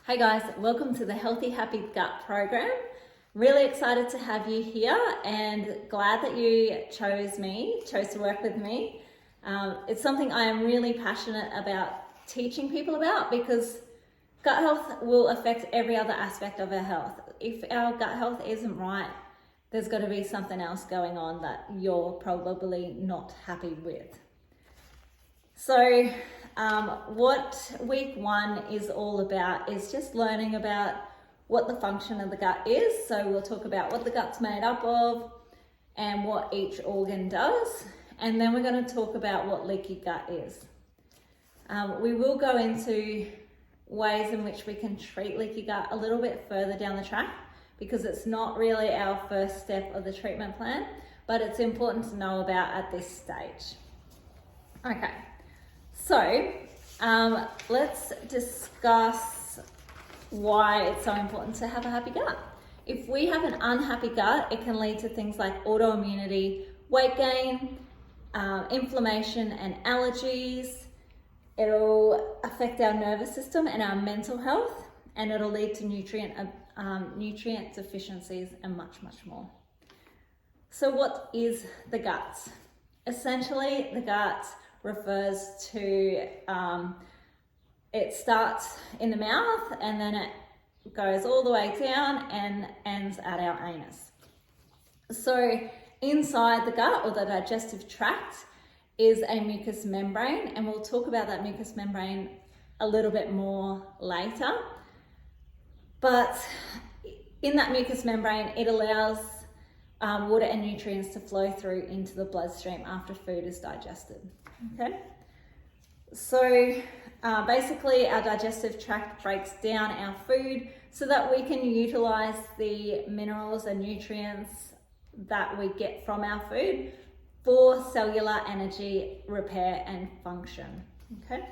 Hey guys, welcome to the Healthy Happy Gut program. Really excited to have you here and glad that you chose to work with me. It's something I am really passionate about teaching people about because gut health will affect every other aspect of our health. If our gut health isn't right, there's got to be something else going on that you're probably not happy with. So what week one is all about is just learning about what the function of the gut is. So we'll talk about what the gut's made up of and what each organ does. And then we're going to talk about what leaky gut is. We will go into ways in which we can treat leaky gut a little bit further down the track because it's not really our first step of the treatment plan, but it's important to know about at this stage. Okay. So let's discuss why it's so important to have a happy gut. If we have an unhappy gut, it can lead to things like autoimmunity, weight gain, inflammation and allergies. It'll affect our nervous system and our mental health, and it'll lead to nutrient deficiencies and much, much more. So what is the gut? Essentially, the gut refers to, it starts in the mouth and then it goes all the way down and ends at our anus. So inside the gut or the digestive tract is a mucous membrane, and we'll talk about that mucous membrane a little bit more later. But in that mucous membrane, it allows water and nutrients to flow through into the bloodstream after food is digested. Okay, so basically our digestive tract breaks down our food so that we can utilize the minerals and nutrients that we get from our food for cellular energy, repair and function. Okay,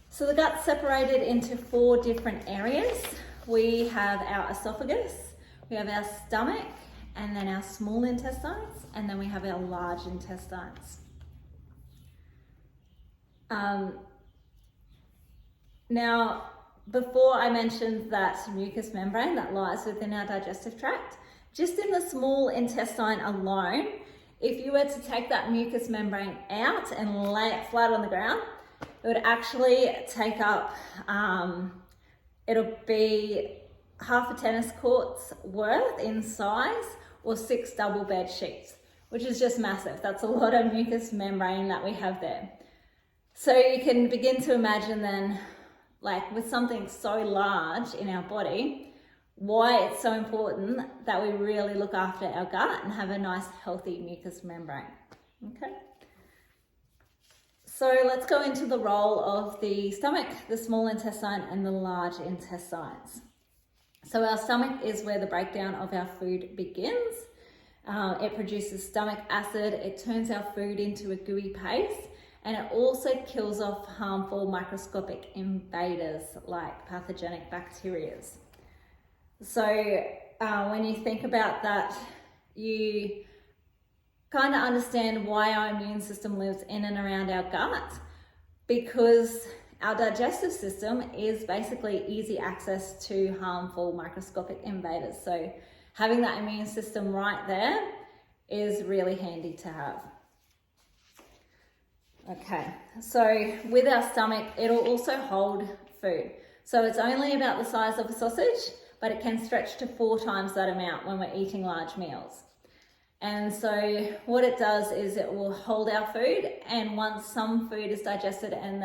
so the gut's separated into 4 different areas. We have our esophagus, we have our stomach, and then our small intestines, and then we have our large intestines. Now, before I mentioned that mucous membrane that lies within our digestive tract, just in the small intestine alone, if you were to take that mucous membrane out and lay it flat on the ground, it would actually take up, it'll be half a tennis court's worth in size or 6 double bed sheets, which is just massive. That's a lot of mucous membrane that we have there. So you can begin to imagine then, like with something so large in our body, why it's so important that we really look after our gut and have a nice healthy mucous membrane. Okay. So let's go into the role of the stomach, the small intestine and the large intestines. So our stomach is where the breakdown of our food begins. It produces stomach acid, it turns our food into a gooey paste, and it also kills off harmful microscopic invaders like pathogenic bacteria. So when you think about that, you kind of understand why our immune system lives in and around our gut, because our digestive system is basically easy access to harmful microscopic invaders. So having that immune system right there is really handy to have. Okay, so with our stomach, it'll also hold food. So it's only about the size of a sausage, but it can stretch to 4 times that amount when we're eating large meals. And so what it does is it will hold our food, and once some food is digested and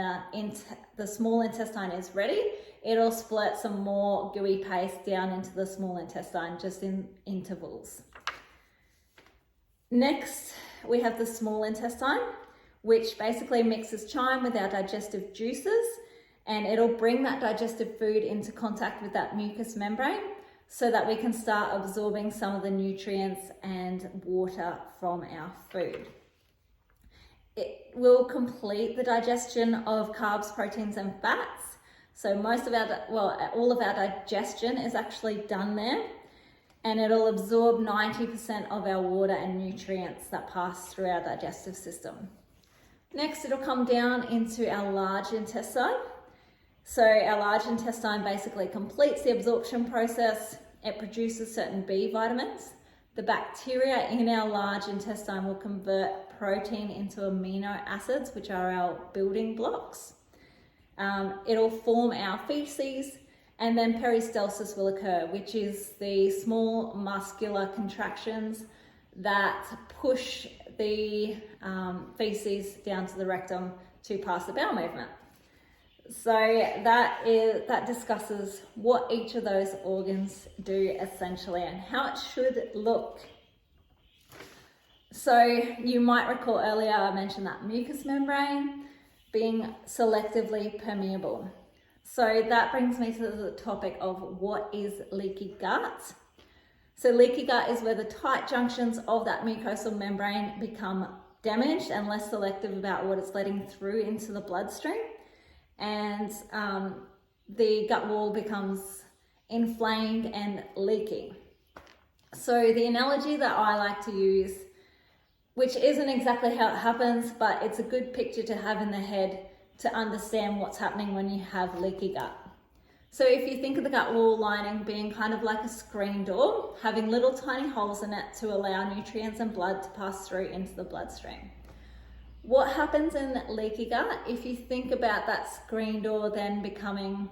the small intestine is ready, it'll split some more gooey paste down into the small intestine just in intervals. Next, we have the small intestine, which basically mixes chyme with our digestive juices, and it'll bring that digested food into contact with that mucous membrane so that we can start absorbing some of the nutrients and water from our food. It will complete the digestion of carbs, proteins and fats. So all of our digestion is actually done there, and it'll absorb 90% of our water and nutrients that pass through our digestive system. Next, it'll come down into our large intestine, So our large intestine basically completes the absorption process. It produces certain B vitamins. The bacteria in our large intestine will convert protein into amino acids, which are our building blocks. It'll form our feces, and then peristalsis will occur, which is the small muscular contractions that push the feces down to the rectum to pass the bowel movement. So that discusses what each of those organs do essentially and how it should look. So you might recall earlier I mentioned that mucous membrane being selectively permeable. So that brings me to the topic of what is leaky gut. So leaky gut is where the tight junctions of that mucosal membrane become damaged and less selective about what it's letting through into the bloodstream. And the gut wall becomes inflamed and leaky. So the analogy that I like to use, which isn't exactly how it happens, but it's a good picture to have in the head to understand what's happening when you have leaky gut. So if you think of the gut wall lining being kind of like a screen door, having little tiny holes in it to allow nutrients and blood to pass through into the bloodstream. What happens in leaky gut, if you think about that screen door then becoming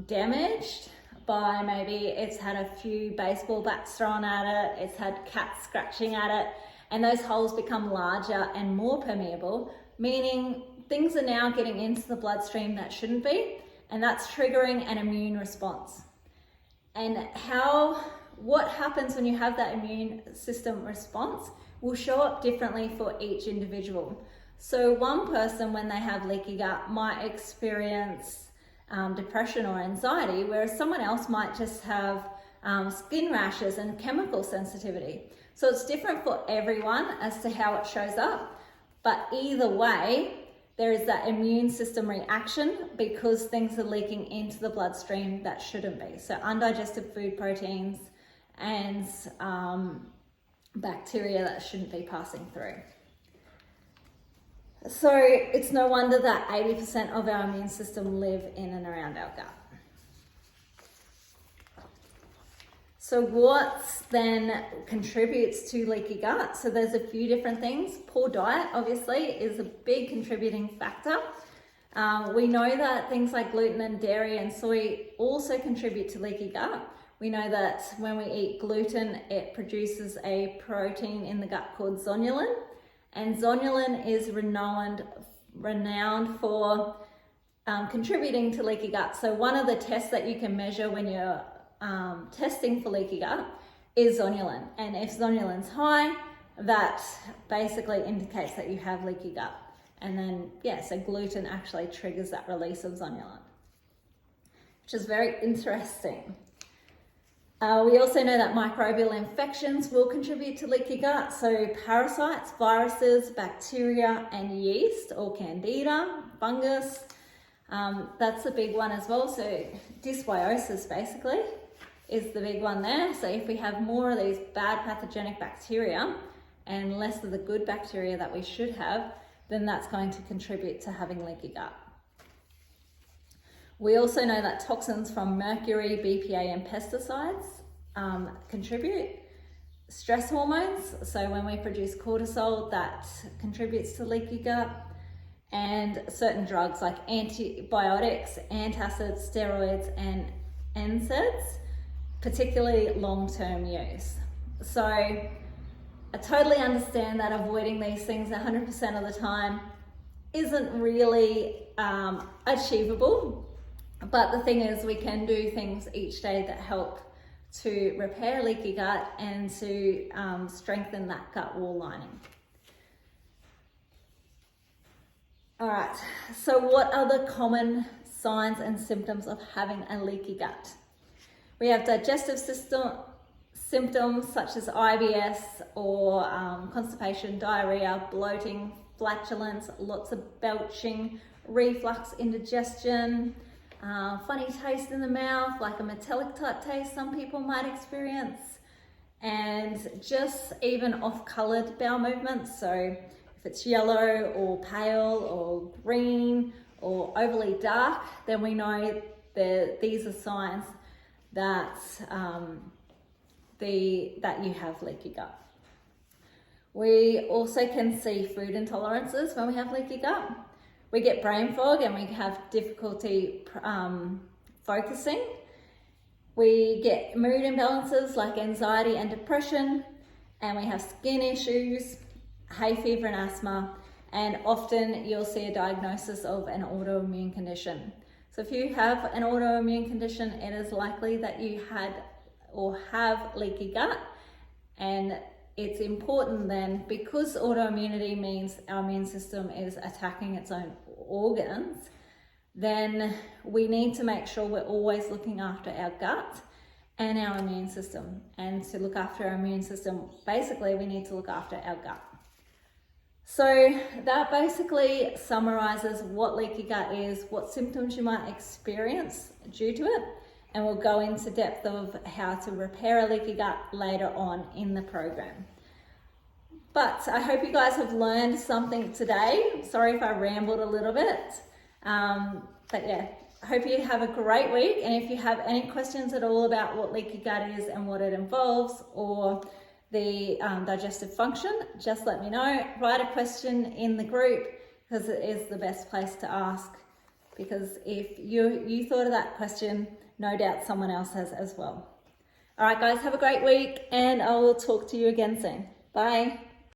damaged by maybe it's had a few baseball bats thrown at it, it's had cats scratching at it, and those holes become larger and more permeable, meaning things are now getting into the bloodstream that shouldn't be, and that's triggering an immune response. And what happens when you have that immune system response will show up differently for each individual. So one person, when they have leaky gut, might experience depression or anxiety, whereas someone else might just have skin rashes and chemical sensitivity. So it's different for everyone as to how it shows up, but either way, there is that immune system reaction because things are leaking into the bloodstream that shouldn't be. So undigested food proteins and bacteria that shouldn't be passing through. So it's no wonder that 80% of our immune system live in and around our gut. So what then contributes to leaky gut? So there's a few different things. Poor diet, obviously, is a big contributing factor. We know that things like gluten and dairy and soy also contribute to leaky gut. We know that when we eat gluten, it produces a protein in the gut called zonulin. And zonulin is renowned for contributing to leaky gut. So one of the tests that you can measure when you're testing for leaky gut is zonulin. And if zonulin's high, that basically indicates that you have leaky gut. And then, so gluten actually triggers that release of zonulin, which is very interesting. We also know that microbial infections will contribute to leaky gut. So parasites, viruses, bacteria, and yeast or candida, fungus, that's a big one as well. So dysbiosis basically is the big one there. So if we have more of these bad pathogenic bacteria and less of the good bacteria that we should have, then that's going to contribute to having leaky gut. We also know that toxins from mercury, BPA, and pesticides contribute. Stress hormones, so when we produce cortisol, that contributes to leaky gut. And certain drugs like antibiotics, antacids, steroids, and NSAIDs, particularly long-term use. So I totally understand that avoiding these things 100% of the time isn't really achievable. But the thing is, we can do things each day that help to repair leaky gut and to strengthen that gut wall lining. All right, so what are the common signs and symptoms of having a leaky gut? We have digestive system symptoms such as IBS or constipation, diarrhea, bloating, flatulence, lots of belching, reflux, indigestion, funny taste in the mouth, like a metallic type taste some people might experience, and just even off-colored bowel movements. So if it's yellow or pale or green or overly dark, then we know that these are signs that that you have leaky gut. We also can see food intolerances when we have leaky gut. We get brain fog and we have difficulty focusing. We get mood imbalances like anxiety and depression, and we have skin issues, hay fever and asthma, and often you'll see a diagnosis of an autoimmune condition. So if you have an autoimmune condition, it is likely that you had or have leaky gut, and it's important then, because autoimmunity means our immune system is attacking its own organs, then we need to make sure we're always looking after our gut and our immune system. And to look after our immune system, basically we need to look after our gut. So that basically summarizes what leaky gut is, what symptoms you might experience due to it, and we'll go into depth of how to repair a leaky gut later on in the program. But I hope you guys have learned something today. Sorry if I rambled a little bit. But yeah, I hope you have a great week. And if you have any questions at all about what leaky gut is and what it involves, or the digestive function, just let me know. Write a question in the group, because it is the best place to ask. Because if you thought of that question, no doubt someone else has as well. All right, guys, have a great week, and I will talk to you again soon. Bye.